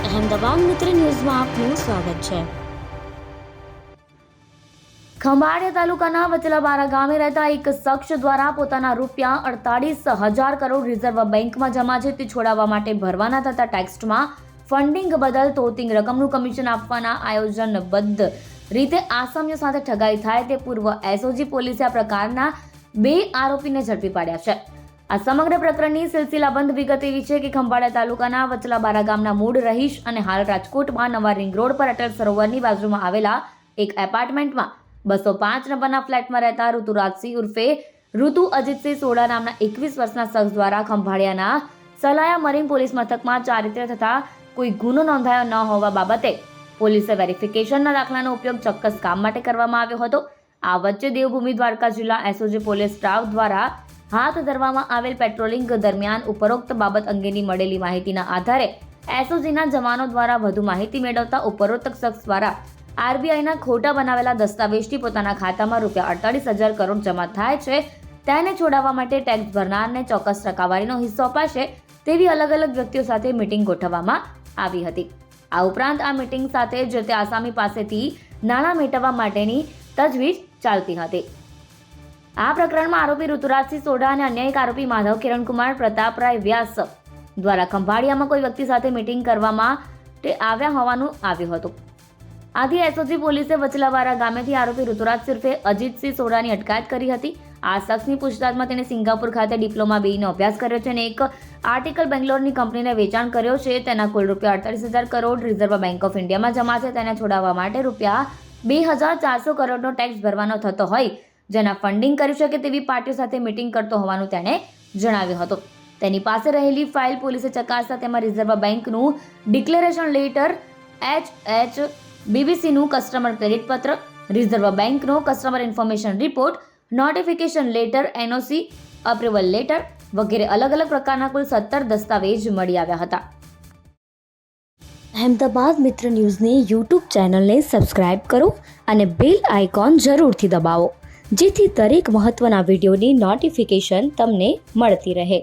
અહેમદાબાદ મિત્ર ન્યૂઝમાં આપનું સ્વાગત છે। ખંભાળિયા તાલુકાના વચલાબારા ગામે રહેતા એક શખ્સ દ્વારા પોતાના રૂપિયા 48,000 કરોડ રિઝર્વ બેંકમાં જમા છે તે છોડાવવા માટે ભરવાના થતા ટેક્સમાં ફંડિંગ બદલ તોતિંગ રકમનું કમિશન આપવાના આયોજનબદ્ધ રીતે આસામીઓ સાથે ઠગાઈ થાય તે પૂર્વ એસઓજી પોલીસે આ પ્રકારના 2 આરોપીને ઝડપી પાડ્યા છે। આ સમગ્ર પ્રકરણની સિલસિલાબંધ વિગત એવી છે કે ખંભાળિયા તાલુકાના વચલાબારા ગામના મૂળ રહીશ અને હાલ રાજકોટમાં નવા રિંગ રોડ પર અટલ સરોવરની બાજુમાં આવેલા એક એપાર્ટમેન્ટમાં 205 નંબરના ફ્લેટમાં રહેતા ઋતુરાજસિંહ ઉર્ફે ઋતુ અજીતસિંહ સોડા નામના 21 વર્ષના શખ્સ દ્વારા ખંભાળિયાના સલાયા મરીન પોલીસ મથકમાં ચારિત્ર્ય તથા કોઈ ગુનો નોંધાયો ન હોવા બાબતે પોલીસે વેરિફિકેશનના દાખલાનો ઉપયોગ ચોક્કસ કામ માટે કરવામાં આવ્યો હતો। આ વચ્ચે દેવભૂમિ દ્વારકા જિલ્લા એસઓજી પોલીસ સ્ટાફ દ્વારા હાથ ધરવામાં આવેલ પેટ્રોલિંગ દરમિયાન ઉપરોક્ત બાબત અંગેની મળેલી માહિતીના આધારે એસઓજીના જવાનો દ્વારા વધુ માહિતી મેળવતા ઉપરોક્ત શખ્સ દ્વારા આરબીઆઈના ખોટા બનાવેલા દસ્તાવેજથી પોતાના ખાતામાં રૂપિયા 48,000 કરોડ જમા થાય છે તેને છોડાવવા માટે ટેક્સ ભરનારને ચોક્કસ ટકાવારીનો હિસ્સો અપાશે તેવી અલગ અલગ વ્યક્તિઓ સાથે મીટિંગ ગોઠવવામાં આવી હતી। આ ઉપરાંત આ મીટિંગ સાથે જ તે આસામી પાસેથી નાણાં મેળવવા માટેની તજવીજ ચાલતી હતી। આ પ્રકરણમાં આરોપી ઋતુરાજસિંહ સોઢા અને અન્ય એક આરોપી માધવ કિરણકુમાર પ્રતાપરાય વ્યાસ દ્વારા ખંભાળિયામાં કોઈ વ્યક્તિ સાથે મીટિંગ કરવામાં આવ્યા હોવાનું આવ્યું હતું। આથી એસઓજી પોલીસે વચલાવારા ગામેથી આરોપી ઋતુરાજ ઉર્ફે અજીતસિંહ સોઢાની અટકાયત કરી હતી। આ શખ્સની પૂછતાછમાં તેણે સિંગાપુર ખાતે ડિપ્લોમા BE નો અભ્યાસ કર્યો છે અને એક આર્ટિકલ બેંગ્લોરની કંપનીને વેચાણ કર્યો છે। તેના કુલ રૂપિયા 48,000 કરોડ રિઝર્વ બેંક ઓફ ઇન્ડિયામાં જમા છે। તેને છોડાવવા માટે રૂપિયા 2,400 કરોડનો ટેક્સ ભરવાનો થતો હોય જેના ફંડિંગ કરી શકે તેવી પાર્ટીઓ સાથે મીટિંગ કરતો હોવાનું તેણે જણાવ્યું હતું। તેની પાસે રહેલી ફાઇલ પોલીસે ચકાસતા તેમાં રિઝર્વ બેંકનું ડિક્લેરેશન લેટર, HHBBCનું કસ્ટમર ક્રેડિટ પત્ર, રિઝર્વ બેંકનો customer information report, notification letter, NOC, approval letter વગેરે અલગ અલગ પ્રકારના કુલ 17 દસ્તાવેજ મળી આવ્યા હતા। અહેમદાબાદ મિત્ર ન્યૂઝની YouTube ચેનલને સબસ્ક્રાઇબ કરો અને બેલ આઇકોન જરૂરથી દબાવો જેથી દરેક મહત્વના વિડીયોની નોટિફિકેશન તમને મળતી રહે।